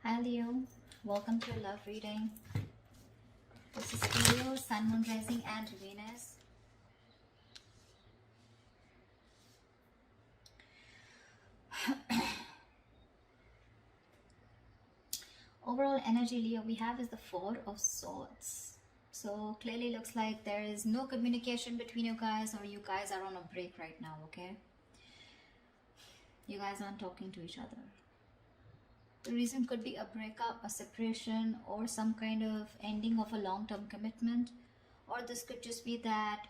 Hi Leo, welcome to your love reading. This is Leo, Sun, Moon, Rising, and Venus. Overall energy, Leo, we have is the Four of Swords. So clearly looks like there is no communication between you guys, or you guys are on a break right now, okay? You guys aren't talking to each other. The reason could be a breakup, a separation, or some kind of ending of a long-term commitment. Or this could just be that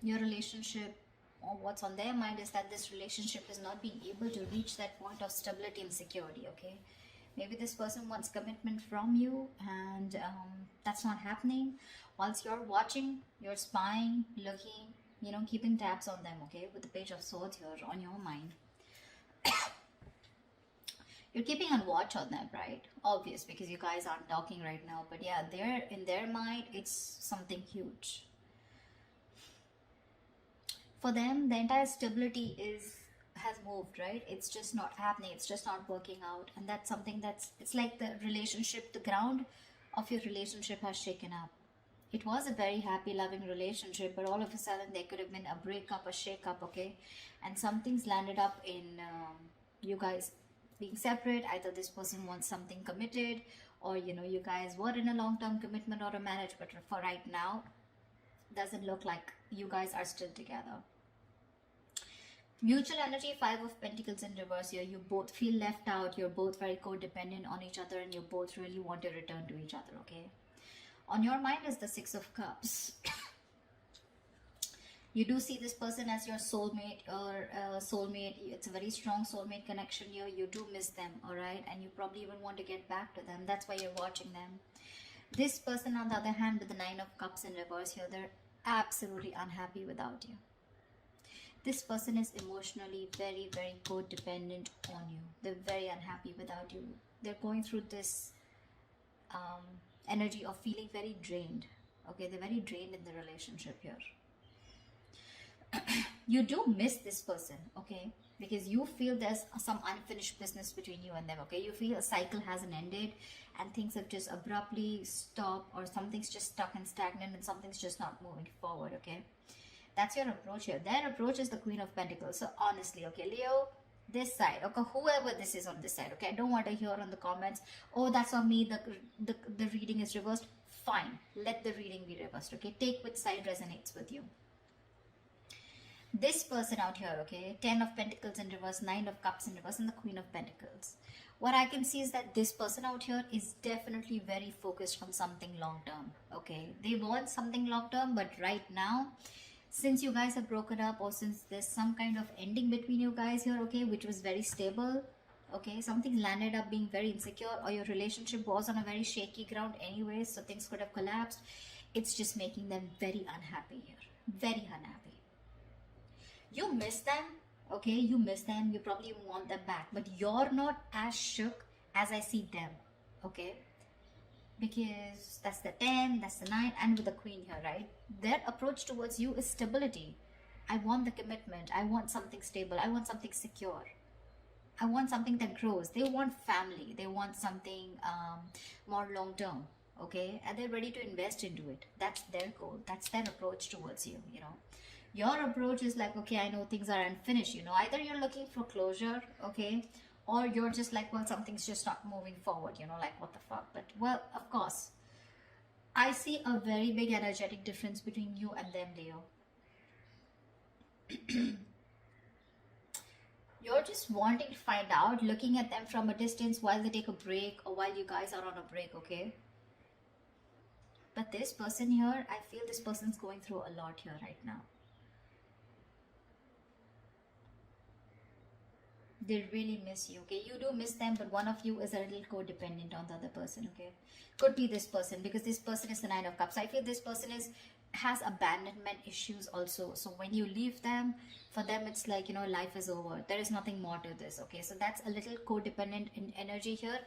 your relationship, or what's on their mind is that this relationship is not being able to reach that point of stability and security, okay? Maybe this person wants commitment from you, and that's not happening. Whilst you're watching, you're spying, looking, keeping tabs on them, okay? With the Page of Swords here on your mind. You're keeping a watch on them, right? Obvious, because you guys aren't talking right now. But yeah, they're in their mind, it's something huge. For them, the entire stability has moved, right? It's just not happening. It's just not working out. And that's something it's like the relationship, the ground of your relationship has shaken up. It was a very happy, loving relationship, but all of a sudden there could have been a breakup, a shake-up, okay? And something's landed up in you guys being separate. Either this person wants something committed, or you guys were in a long-term commitment or a marriage, but for right now doesn't look like you guys are still together. Mutual energy, Five of Pentacles in reverse here. You both feel left out, you're both very codependent on each other, and you both really want to return to each other, okay? On your mind is the Six of Cups. You do see this person as your soulmate, or soulmate. It's a very strong soulmate connection here. You do miss them, all right? And you probably even want to get back to them. That's why you're watching them. This person, on the other hand, with the Nine of Cups in reverse here, they're absolutely unhappy without you. This person is emotionally very, very codependent on you. They're very unhappy without you. They're going through this energy of feeling very drained. Okay, they're very drained in the relationship here. You do miss this person, okay, because you feel there's some unfinished business between you and them, okay? You feel a cycle hasn't ended and things have just abruptly stopped, or something's just stuck and stagnant and something's just not moving forward, okay? That's your approach here. Their approach is the Queen of Pentacles. So honestly, okay, Leo, this side, okay, whoever this is on this side, okay, I don't want to hear on the comments, oh, that's on me, the reading is reversed. Fine, let the reading be reversed, okay? Take which side resonates with you. This person out here, okay, 10 of Pentacles in reverse, 9 of Cups in reverse, and the Queen of Pentacles. What I can see is that this person out here is definitely very focused on something long term, okay? They want something long term, but right now, since you guys have broken up, or since there's some kind of ending between you guys here, okay, which was very stable, okay, something landed up being very insecure, or your relationship was on a very shaky ground anyway, so things could have collapsed. It's just making them very unhappy here, very unhappy. You miss them, okay, you miss them, you probably want them back, but you're not as shook as I see them, okay? Because that's the 10, that's the 9, and with the Queen here, right? Their approach towards you is stability. I want the commitment, I want something stable, I want something secure, I want something that grows. They want family, they want something more long term, okay? And they're ready to invest into it. That's their goal, that's their approach towards you, Your approach is like, okay, I know things are unfinished, either you're looking for closure, okay, or you're just like, well, something's just not moving forward, like, what the fuck. But, well, of course, I see a very big energetic difference between you and them, Leo. You're just wanting to find out, looking at them from a distance while they take a break, or while you guys are on a break, okay? But this person here, I feel this person's going through a lot here right now. They really miss you, okay? You do miss them, but one of you is a little codependent on the other person, okay? Could be this person, because this person is the Nine of Cups. I feel this person has abandonment issues also. So when you leave them, for them it's like, life is over. There is nothing more to this, okay? So that's a little codependent in energy here.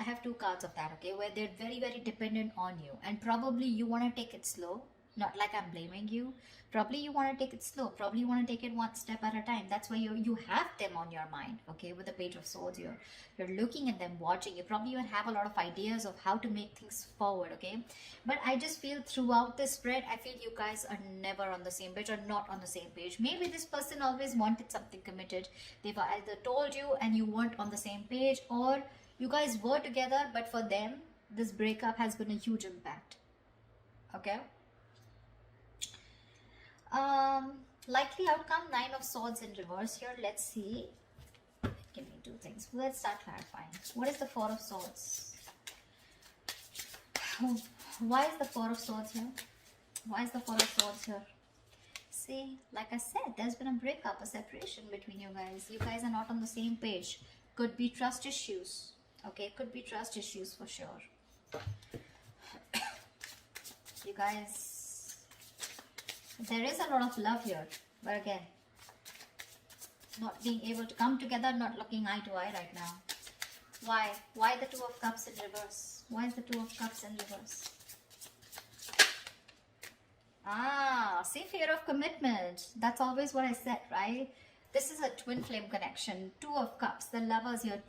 I have two cards of that, okay? Where they're very, very dependent on you. And probably you want to take it slow. Not like I'm blaming you. Probably you want to take it slow. Probably you want to take it one step at a time. That's why you have them on your mind. Okay, with the Page of Swords, you're looking at them, watching. You probably even have a lot of ideas of how to make things forward. Okay, but I just feel throughout this spread, I feel you guys are never on the same page or not on the same page. Maybe this person always wanted something committed. They've either told you and you weren't on the same page, or you guys were together, but for them, this breakup has been a huge impact. Okay. Likely outcome, Nine of Swords in reverse here. Let's see. Can we do things? Let's start clarifying. What is the Four of Swords? Why is the Four of Swords here? Why is the Four of Swords here? See, like I said, there's been a breakup, a separation between you guys. You guys are not on the same page. Could be trust issues. Okay, could be trust issues for sure. You guys, there is a lot of love here, but again, not being able to come together, not looking eye to eye right now. Why? Why the Two of Cups in reverse? Why is the Two of Cups in reverse? See, fear of commitment. That's always what I said, right? This is a twin flame connection. Two of Cups, the lovers here,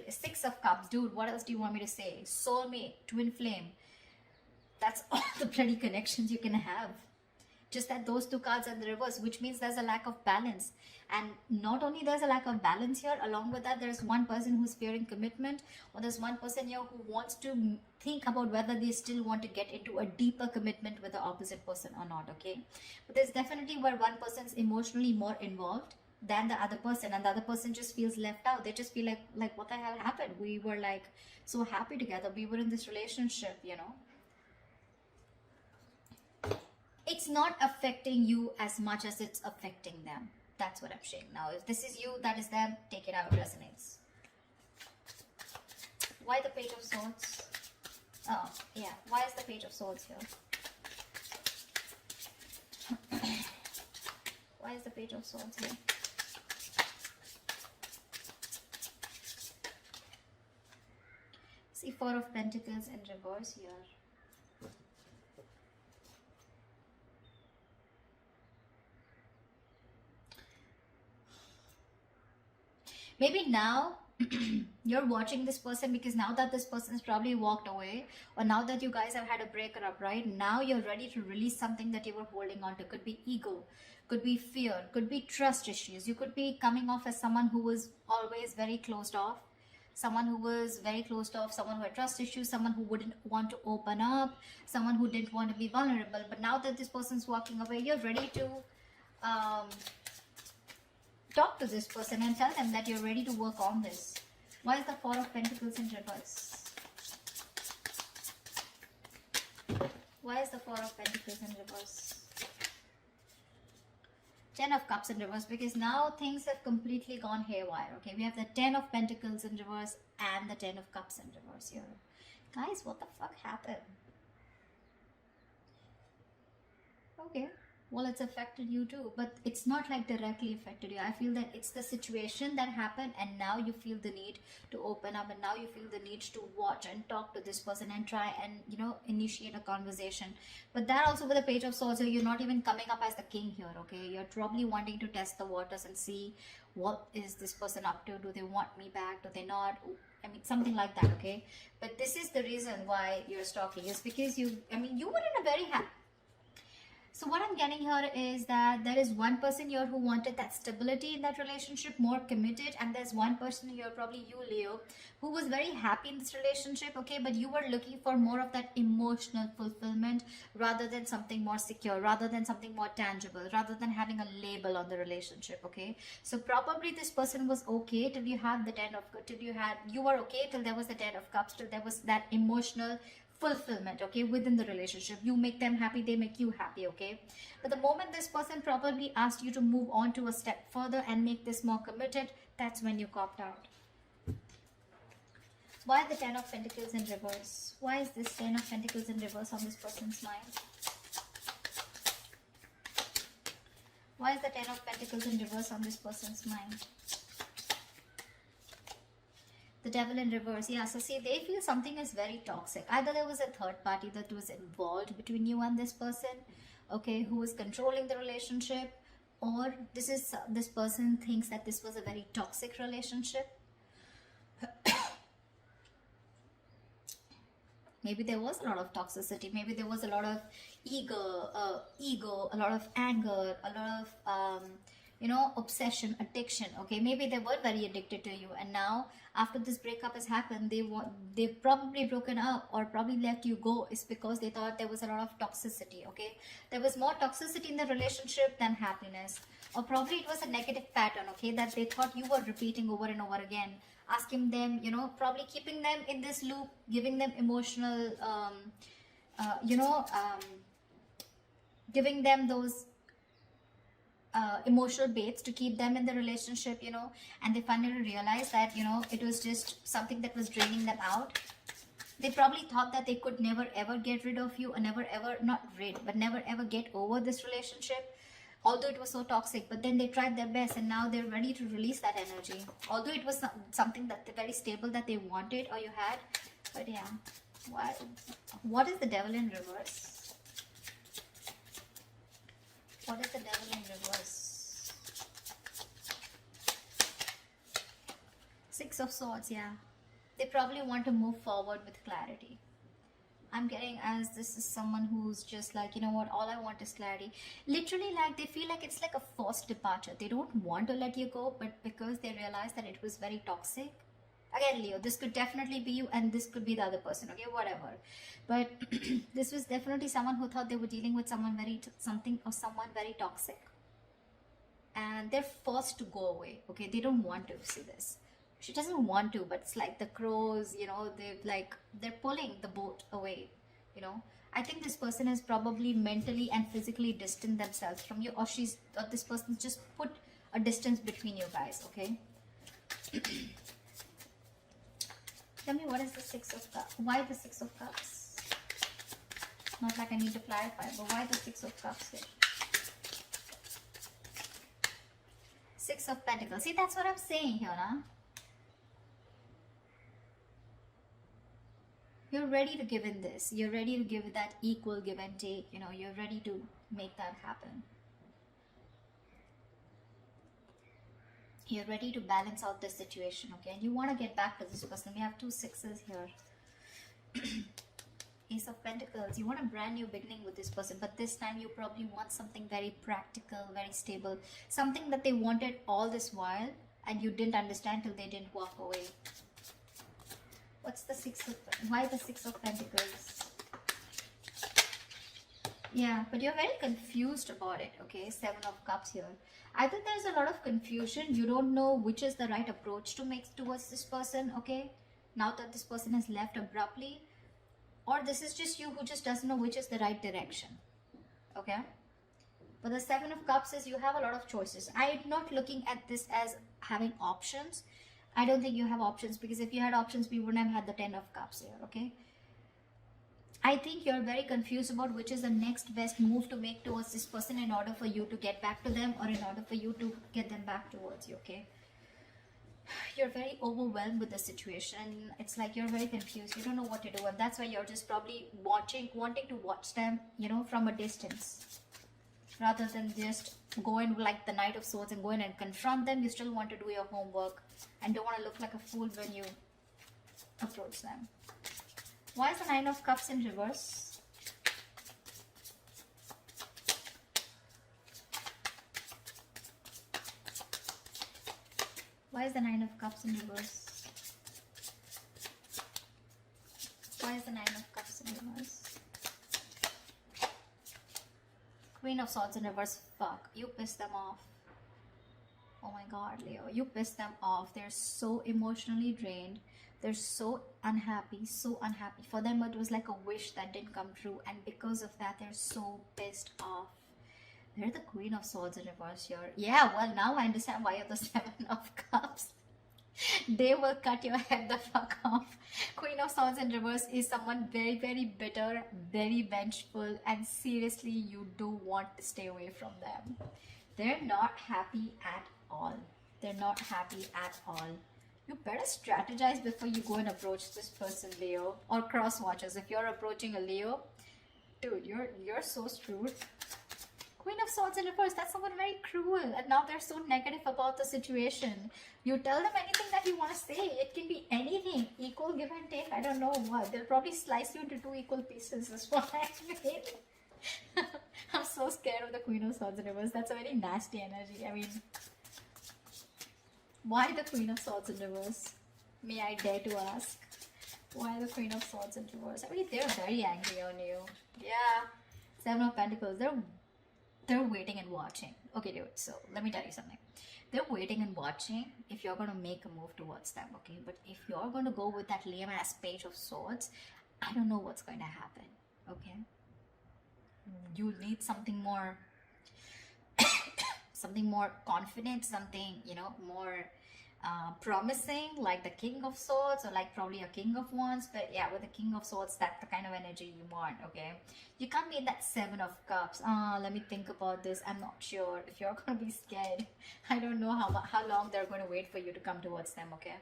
Six of Cups. Dude, what else do you want me to say? Soulmate, twin flame. That's all the bloody connections you can have. Just that those two cards are in the reverse, which means there's a lack of balance. And not only there's a lack of balance here, along with that, there's one person who's fearing commitment, or there's one person here who wants to think about whether they still want to get into a deeper commitment with the opposite person or not, okay? But there's definitely where one person's emotionally more involved than the other person, and the other person just feels left out. They just feel like what the hell happened? We were like so happy together. We were in this relationship, you know? It's not affecting you as much as it's affecting them. That's what I'm saying. Now, if this is you, that is them, take it out, it resonates. Why the Page of Swords? Oh, yeah. Why is the Page of Swords here? Why is the Page of Swords here? See, Four of Pentacles in reverse here. Maybe now you're watching this person because now that this person's probably walked away, or now that you guys have had a breakup, right? Now you're ready to release something that you were holding on to. Could be ego, could be fear, could be trust issues. You could be coming off as someone who was always very closed off, someone who was very closed off, someone who had trust issues, someone who wouldn't want to open up, someone who didn't want to be vulnerable. But now that this person's walking away, you're ready to talk to this person and tell them that you're ready to work on this. Why is the Four of Pentacles in reverse? Why is the Four of Pentacles in reverse? Ten of Cups in reverse, because now things have completely gone haywire. Okay, we have the Ten of Pentacles in reverse and the Ten of Cups in reverse here. Guys, what the fuck happened? Okay. Well, it's affected you too, but it's not like directly affected you. I feel that it's the situation that happened, and now you feel the need to open up, and now you feel the need to watch and talk to this person and try and, you know, initiate a conversation. But that also with the Page of Swords, you're not even coming up as the king here, okay? You're probably wanting to test the waters and see what is this person up to. Do they want me back? Do they not? I mean, something like that, okay? But this is the reason why you're stalking, is because you were in a very happy. So what I'm getting here is that there is one person here who wanted that stability in that relationship, more committed, and there's one person here, probably you, Leo, who was very happy in this relationship, okay, but you were looking for more of that emotional fulfillment rather than something more secure, rather than something more tangible, rather than having a label on the relationship, okay? So probably this person was okay till you had the you were okay till there was the Ten of Cups, till there was that emotional fulfillment, okay, within the relationship. You make them happy, they make you happy, okay? But the moment this person probably asked you to move on to a step further and make this more committed, that's when you copped out. Why the Ten of Pentacles in reverse? Why is this Ten of Pentacles in reverse on this person's mind? Why is the Ten of Pentacles in reverse on this person's mind? The Devil in reverse. Yeah, so see, they feel something is very toxic. Either there was a third party that was involved between you and this person, okay, who is controlling the relationship, or this person thinks that this was a very toxic relationship. Maybe there was a lot of toxicity, maybe there was a lot of ego, a lot of anger, a lot of obsession, addiction. Okay, maybe they were very addicted to you, and now after this breakup has happened, they've probably broken up or probably let you go is because they thought there was a lot of toxicity. Okay, there was more toxicity in the relationship than happiness, or probably it was a negative pattern, okay, that they thought you were repeating over and over again, asking them, probably keeping them in this loop, giving them emotional you know giving them those emotional baits to keep them in the relationship, and they finally realized that, it was just something that was draining them out. They probably thought that they could never ever get rid of you, or never ever, not rid, but never ever get over this relationship, although it was so toxic. But then they tried their best, and now they're ready to release that energy, although it was something that very stable that they wanted or you had. But yeah, what is the devil in reverse? What is the devil in reverse? Six of Swords, yeah. They probably want to move forward with clarity. I'm getting as this is someone who's just like, you know what, all I want is clarity. Literally, like, they feel like it's like a forced departure. They don't want to let you go, but because they realize that it was very toxic. Again, Leo, this could definitely be you, and this could be the other person, okay, whatever. But this was definitely someone who thought they were dealing with someone someone very toxic, and they're forced to go away. Okay, they don't want to see this. She doesn't want to, but it's like the crows, they're pulling the boat away. I think this person is probably mentally and physically distant themselves from you, or this person just put a distance between you guys. Okay. Tell me, what is the Six of Cups? Why the Six of Cups? Not like I need to clarify, but why the Six of Cups here? Six of Pentacles. See, that's what I'm saying here, huh? You're ready to give in this. You're ready to give that equal give and take. You're ready to make that happen. You're ready to balance out this situation, okay? And you want to get back to this person. We have two sixes here. Ace of Pentacles. You want a brand new beginning with this person, but this time you probably want something very practical, very stable. Something that they wanted all this while, and you didn't understand till they didn't walk away. What's the why the Six of Pentacles? Yeah, but you're very confused about it, okay? Seven of Cups here. I think there's a lot of confusion. You don't know which is the right approach to make towards this person, okay? Now that this person has left abruptly. Or this is just you who just doesn't know which is the right direction, okay? But the Seven of Cups is you have a lot of choices. I'm not looking at this as having options. I don't think you have options, because if you had options, we wouldn't have had the Ten of Cups here, okay? I think you're very confused about which is the next best move to make towards this person in order for you to get back to them, or in order for you to get them back towards you, okay? You're very overwhelmed with the situation, and it's like you're very confused. You don't know what to do, and that's why you're just probably wanting to watch them, from a distance. Rather than just go in like the Knight of Swords and go in and confront them, you still want to do your homework and don't want to look like a fool when you approach them. Why is the Nine of Cups in reverse? Why is the Nine of Cups in reverse? Why is the Nine of Cups in reverse? Queen of Swords in reverse. Fuck, you pissed them off. Oh my god, Leo, you pissed them off. They're so emotionally drained. They're so unhappy, so unhappy. For them, it was like a wish that didn't come true, and because of that, they're so pissed off. They're the Queen of Swords in reverse here. Yeah, well, now I understand why you're the Seven of Cups. They will cut your head the fuck off. Queen of Swords in reverse is someone very, very bitter, very vengeful, and seriously, you do want to stay away from them. They're not happy at all. They're not happy at all. You better strategize before you go and approach this person, Leo, or cross watchers. If you're approaching a Leo, Dude, you're so screwed. Queen of Swords in reverse, that's someone very cruel, and now they're so negative about the situation. You tell them anything that you want to say, it can be anything, equal give and take, I don't know what. They'll probably slice you into two equal pieces, is what I mean. I'm so scared of the Queen of Swords in reverse. That's a very nasty energy. I mean, why the Queen of Swords in reverse? May I dare to ask? Why the Queen of Swords in reverse? I mean, they're very angry on you. Yeah. Seven of Pentacles. They're waiting and watching. Okay, dude. So let me tell you something. They're waiting and watching if you're gonna make a move towards them. Okay, but if you're gonna go with that lame ass Page of Swords, I don't know what's going to happen. Okay. You need something more, something more confident, something, you know, more promising, like the King of Swords, or like probably a King of Wands. But yeah, with the King of Swords, that's the kind of energy you want. Okay, you can't be in that Seven of Cups. Let me think about this. I'm not sure if you're gonna be scared. I don't know how long they're going to wait for you to come towards them. Okay,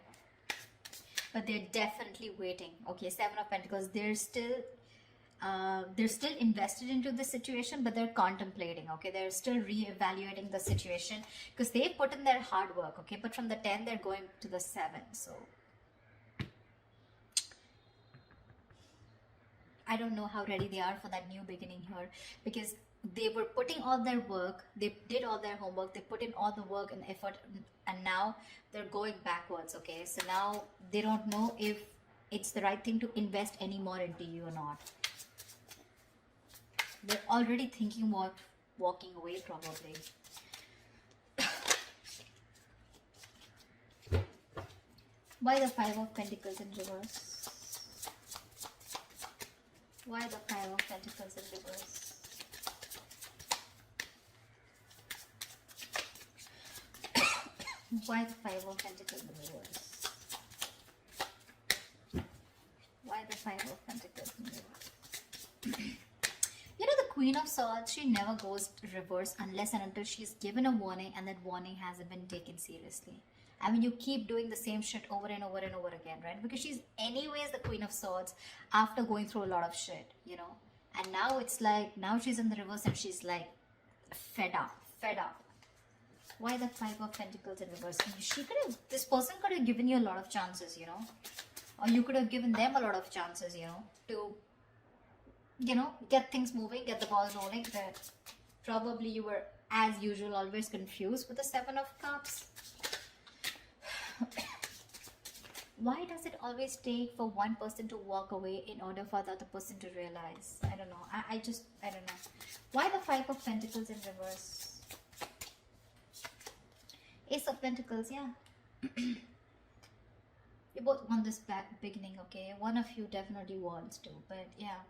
but they're definitely waiting. Okay, Seven of Pentacles, they're still invested into the situation, but they're contemplating. Okay, they're still re-evaluating the situation because they put in their hard work. Okay, but from the 10 they're going to the 7. So I don't know how ready they are for that new beginning here, because they were putting all their work, they did all their homework, they put in all the work and effort, and now they're going backwards. Okay, so now they don't know if it's the right thing to invest any more into you or not. They're already thinking about walking away, probably. Why the Five of Pentacles in reverse? Why the Five of Pentacles in reverse? Why the Five of Pentacles in reverse? Why the Five of Pentacles in reverse? You know, the Queen of Swords, she never goes reverse unless and until she's given a warning and that warning hasn't been taken seriously. I mean, you keep doing the same shit over and over and over again, right? Because she's anyways the Queen of Swords after going through a lot of shit, you know? And now it's like, now she's in the reverse and she's like fed up. Why the Five of Pentacles in reverse? This person could have given you a lot of chances, you know? Or you could have given them a lot of chances, you know, to, you know, get things moving, get the ball rolling. But probably you were, as usual, always confused with the Seven of Cups. Why does it always take for one person to walk away in order for the other person to realize? I don't know. I don't know. Why the Five of Pentacles in reverse? Ace of Pentacles, yeah. You both want this beginning, okay? One of you definitely wants to, but yeah.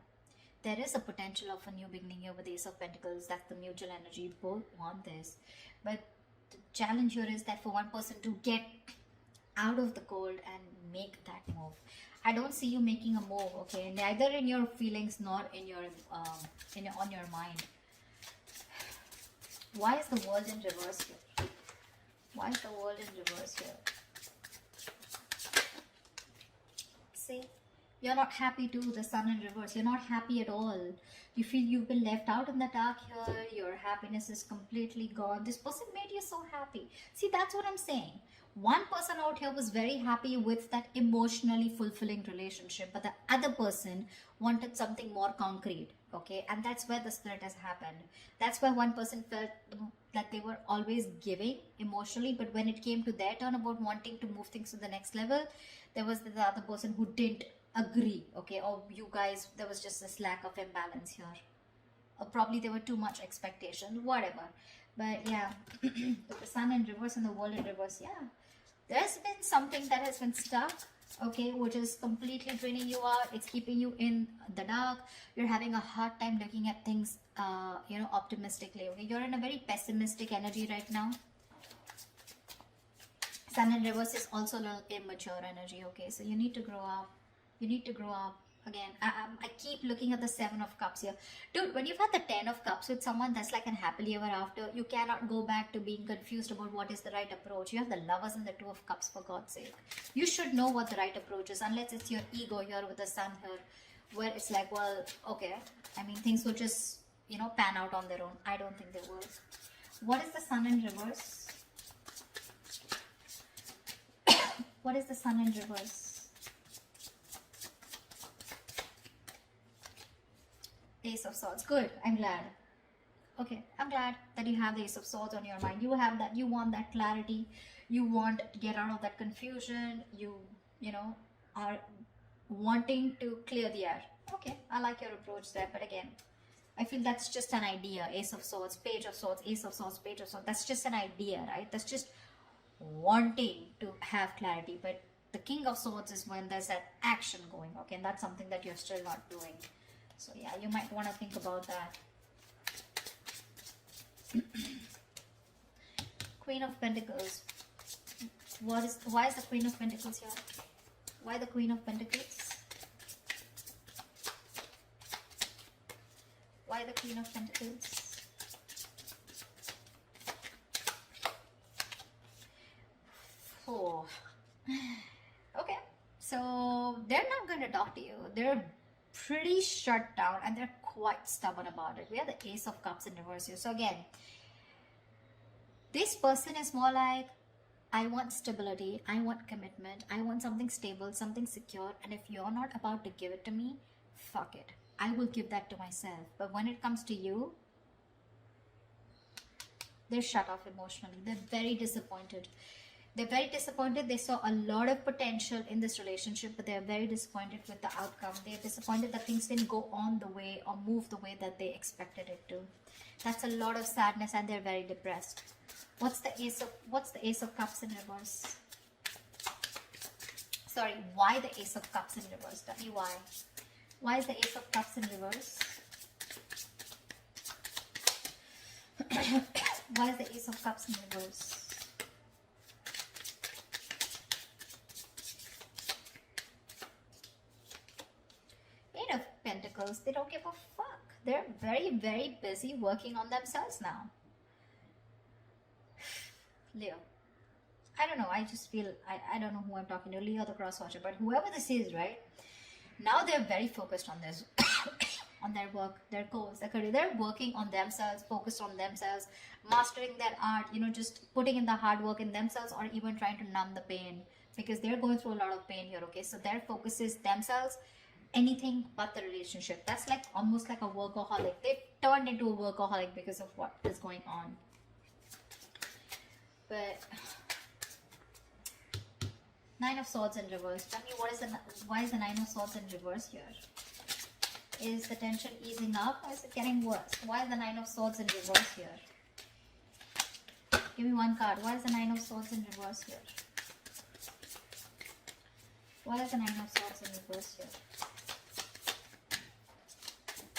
There is a potential of a new beginning here with the Ace of Pentacles. That's the mutual energy. You both want this. But the challenge here is that for one person to get out of the cold and make that move. I don't see you making a move, okay? Neither in your feelings nor in your on your mind. Why is the World in reverse here? Why is the World in reverse here? See? You're not happy too, the Sun in reverse. You're not happy at all. You feel you've been left out in the dark here. Your happiness is completely gone. This person made you so happy. See, that's what I'm saying. One person out here was very happy with that emotionally fulfilling relationship, but the other person wanted something more concrete, okay? And that's where the split has happened. That's why one person felt that they were always giving emotionally, but when it came to their turn about wanting to move things to the next level, there was the other person who didn't agree, okay? Or you guys, there was just this lack of imbalance here. Or probably there were too much expectation, whatever. But yeah, with the Sun in reverse and the World in reverse, yeah. There's been something that has been stuck, okay, which is completely draining you out. It's keeping you in the dark. You're having a hard time looking at things, you know, optimistically, okay? You're in a very pessimistic energy right now. Sun in reverse is also a little immature energy, okay? So you need to grow up. You need to grow up. Again, I keep looking at the Seven of Cups here. Dude, when you've had the 10 of Cups with someone that's like an happily ever after, you cannot go back to being confused about what is the right approach. You have the Lovers and the Two of Cups, for God's sake. You should know what the right approach is, unless it's your ego here with the Sun here. where it's like, well, okay, I mean, things will just, pan out on their own. I don't think they will. What is the sun in reverse? What is the sun in reverse? Ace of Swords. Good. I'm glad. Okay, I'm glad that you have the Ace of Swords on your mind. You have that. You want that clarity. You want to get out of that confusion. You know, are wanting to clear the air. Okay, I like your approach there. But again, I feel that's just an idea. Ace of Swords, Page of Swords, Ace of Swords, Page of Swords. That's just an idea, right? That's just wanting to have clarity. But the King of Swords is when there's that action going. Okay, and that's something that you're still not doing. So yeah, you might want to think about that. Queen of Pentacles. Why is the Queen of Pentacles here? Why the Queen of Pentacles? Why the Queen of Pentacles? Oh. Okay, so they're not going to talk to you. They're pretty shut down and they're quite stubborn about it. We have the Ace of Cups in reverse here. So again, this person is more like, I want stability, I want commitment, I want something stable, something secure, and if you're not about to give it to me, fuck it. I will give that to myself. But when it comes to you, they're shut off emotionally. They're very disappointed. They're very disappointed. They saw a lot of potential in this relationship, but they're very disappointed with the outcome. They're disappointed that things didn't go on the way or move the way that they expected it to. That's a lot of sadness and they're very depressed. What's the Ace of Cups in reverse? Sorry, why the Ace of Cups in reverse? Tell me why. Why is the Ace of Cups in reverse? Why is the Ace of Cups in reverse? Eight of Pentacles, they don't give a fuck. They're very, very busy working on themselves now. Leo. I don't know, I just feel, I don't know who I'm talking to, Leo the cross watcher, but whoever this is, right? Now they're very focused on this, on their work, their goals, their career. They're working on themselves, focused on themselves, mastering their art, just putting in the hard work in themselves or even trying to numb the pain because they're going through a lot of pain here, okay? So their focus is themselves, anything but the relationship. That's like almost like a workaholic. They've turned into a workaholic because of what is going on. But Nine of Swords in reverse. Tell me why is the Nine of Swords in reverse here? Is the tension easing up or is it getting worse? Why is the Nine of Swords in reverse here? Give me one card. Why is the Nine of Swords in reverse here? Why is the Nine of Swords in reverse here?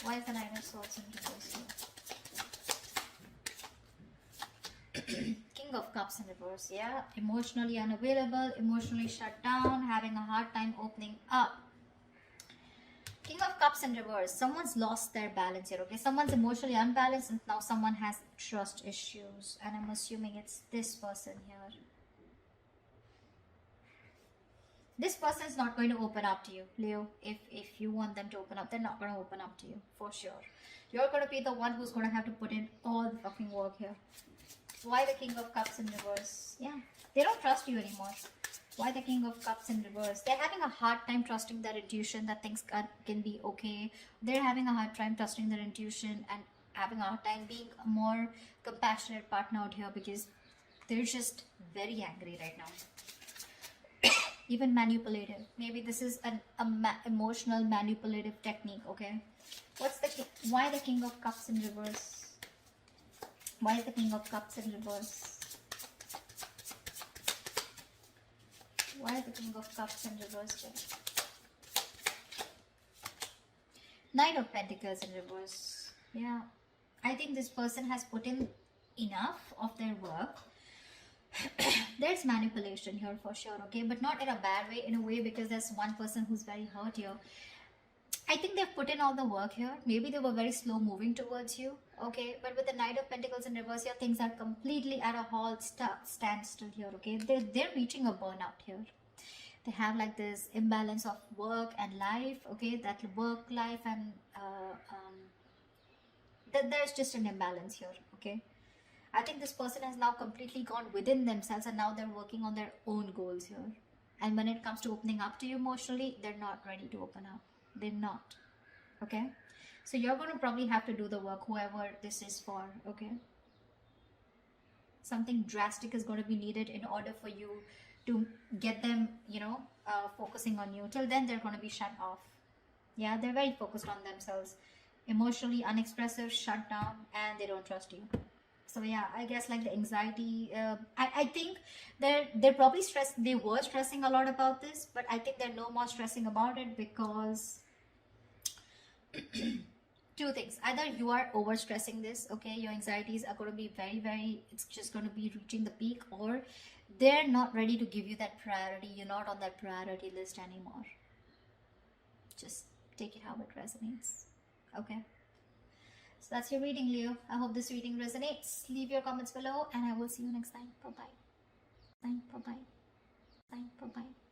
Why is the Nine of Swords in reverse here? King of Cups in reverse, yeah. Emotionally unavailable, emotionally shut down, having a hard time opening up. King of Cups in reverse. Someone's lost their balance here, okay? Someone's emotionally unbalanced and now someone has trust issues. And I'm assuming it's this person here. This person is not going to open up to you, Leo. If you want them to open up, they're not going to open up to you, for sure. You're going to be the one who's going to have to put in all the fucking work here. Why the King of Cups in reverse? Yeah, they don't trust you anymore. Why the King of Cups in reverse? They're having a hard time trusting their intuition that things can be okay. They're having a hard time trusting their intuition and having a hard time being a more compassionate partner out here because they're just very angry right now. Even manipulative. Maybe this is an emotional manipulative technique, okay? Why the King of Cups in reverse? Why is the King of Cups in reverse? Why is the King of Cups in reverse here? Knight of Pentacles in reverse. Yeah. I think this person has put in enough of their work. There's manipulation here for sure, okay? But not in a bad way, in a way because there's one person who's very hurt here. I think they've put in all the work here. Maybe they were very slow moving towards you, okay? But with the Knight of Pentacles in reverse here, things are completely at a halt, standstill here, okay? They're reaching a burnout here. They have like this imbalance of work and life. Okay, that work life and there's just an imbalance here. Okay, I think this person has now completely gone within themselves and now they're working on their own goals here. And when it comes to opening up to you emotionally, they're not ready to open up. They're not. Okay, so you're going to probably have to do the work, whoever this is for. Okay, something drastic is going to be needed in order for you to get them, focusing on you. Till then, they're going to be shut off. Yeah, they're very focused on themselves, emotionally unexpressive, shut down, and they don't trust you. So yeah, I guess like the anxiety, I think they're probably stressed. They were stressing a lot about this, but I think they're no more stressing about it because two things: either you are over stressing this, okay, your anxieties are going to be very, it's just going to be reaching the peak, or they're not ready to give you that priority. You're not on that priority list anymore. Just take it how it resonates. Okay, so that's your reading, Leo. I hope this reading resonates. Leave your comments below and I will see you next time. Bye bye. Bye bye. Bye bye.